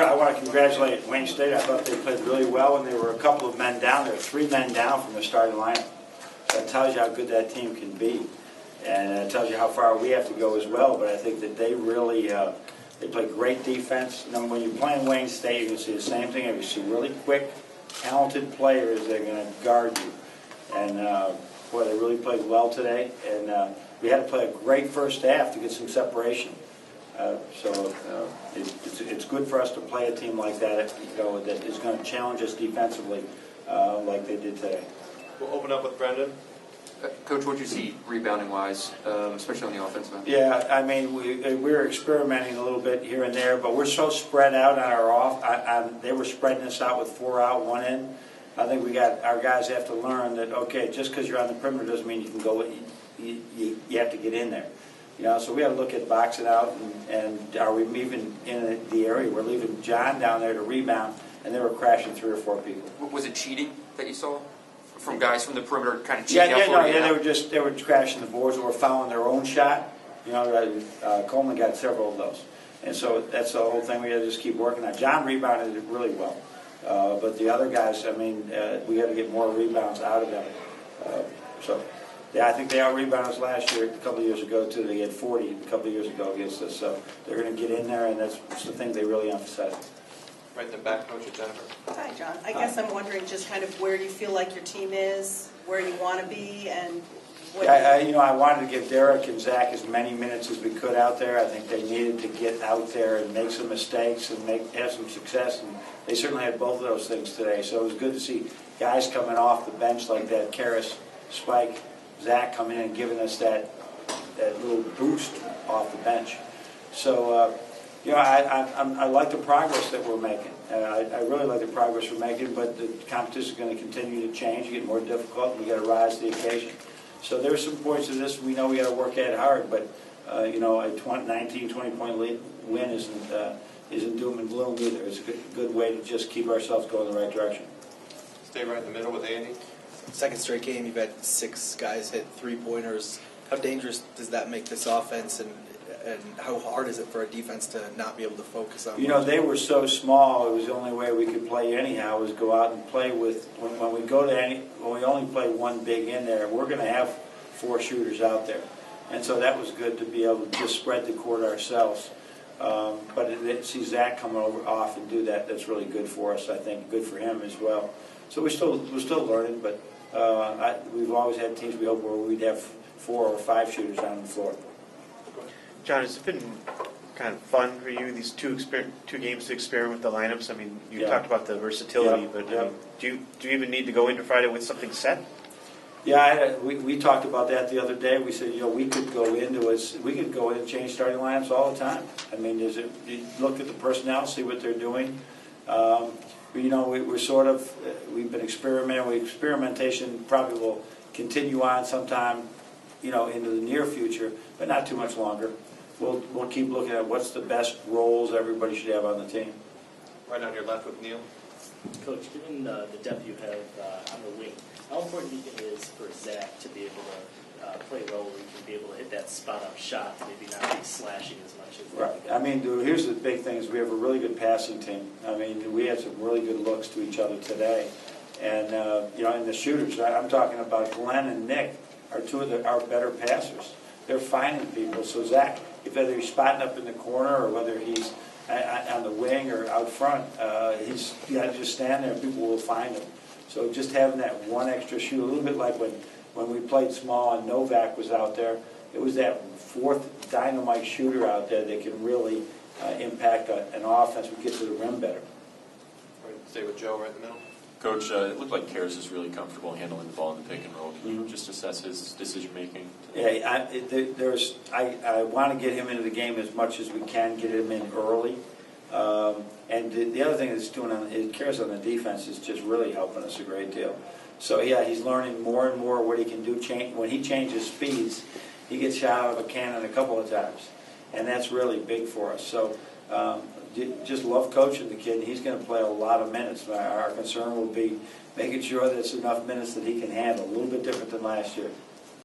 I want to congratulate Wayne State. I thought they played really well, and they were a couple of men down. There were 3 men down from the starting lineup. So that tells you how good that team can be, and it tells you how far we have to go as well. But I think that they really they play great defense. And when you're playing Wayne State, you're going to see the same thing. You see really quick, talented players that are going to guard you. And boy, they really played well today. And we had to play a great first half to get some separation. It's good for us to play a team like that, that is going to challenge us defensively like they did today. We'll open up with Brendan. Coach, what did you see rebounding-wise, especially on the offensive end? Yeah, I mean, we're experimenting a little bit here and there, but we're so spread out on our off. They were spreading us out with 4 out, 1 in. I think our guys have to learn that, okay, just because you're on the perimeter doesn't mean you can go. You have to get in there. So we have to look at boxing out, and are we even in the area? We're leaving John down there to rebound, and they were crashing 3 or 4 people. Was it cheating that you saw from guys from the perimeter kind of cheating? They were crashing the boards or fouling their own shot. Coleman got several of those, and so that's the whole thing. We got to just keep working on. John rebounded it really well, but the other guys, we got to get more rebounds out of them. Yeah, I think they out-rebounded us last year, a couple of years ago, too. They had 40 a couple of years ago against us. So they're going to get in there, and that's the thing they really emphasize. Right in the back, Coach Jennifer. Hi, John. I guess I'm wondering just kind of where you feel like your team is, where you want to be, and what... I wanted to give Derek and Zach as many minutes as we could out there. I think they needed to get out there and make some mistakes and have some success, and they certainly had both of those things today. So it was good to see guys coming off the bench like that, Karras, Spike, Zach coming in and giving us that little boost off the bench. So, I like the progress that we're making. I really like the progress we're making, but the competition is going to continue to change, get more difficult, and we've got to rise to the occasion. So there's some points of this we know we got to work at it hard, but, a 19, 20-point lead win isn't doom and gloom either. It's a good way to just keep ourselves going in the right direction. Stay right in the middle with Andy. Second straight game, you've had 6 guys hit 3-pointers. How dangerous does that make this offense, and how hard is it for a defense to not be able to focus on? They were so small. It was the only way we could play anyhow was go out and play with. When we only play one big in there, we're going to have 4 shooters out there, and so that was good to be able to just spread the court ourselves. But see Zach come off and do that. That's really good for us. I think good for him as well. So we're still learning, but we've always had teams we hope where we'd have 4 or 5 shooters on the floor. John, has it been kind of fun for you these 2 games to experiment with the lineups? I mean, you talked about the versatility, but do you even need to go into Friday with something set? Yeah, we talked about that the other day. We said we could go in and change starting lineups all the time. I mean, you look at the personnel, see what they're doing. We've been experimenting. Experimentation probably will continue on sometime, into the near future, but not too much longer. We'll keep looking at what's the best roles everybody should have on the team. Right on your left with Neil. Coach, given the depth you have on the wing, how important do you think it is for Zach to be able to play well where he can be able to hit that spot-up shot and maybe not be slashing as much as right? I mean, here's the big thing is we have a really good passing team. I mean, we had some really good looks to each other today. And, and the shooters, I'm talking about Glenn and Nick are 2 of our better passers. They're finding people. So Zach, whether he's spotting up in the corner or whether he's on the wing or out front, he's got to just stand there and people will find him. So just having that one extra shoot, a little bit like when we played small and Novak was out there, it was that 4th dynamite shooter out there that can really impact an offense. We get to the rim better. Right, stay with Joe right in the middle. Coach, it looked like Karras is really comfortable handling the ball in the pick and roll. Can you just assess his decision-making? Yeah, I want to get him into the game as much as we can, get him in early. And the other thing that's Karras on the defense is just really helping us a great deal. So, he's learning more and more what he can do. When he changes speeds, he gets shot out of a cannon a couple of times. And that's really big for us. So, just love coaching the kid. He's going to play a lot of minutes. Our concern will be making sure that it's enough minutes that he can handle, a little bit different than last year.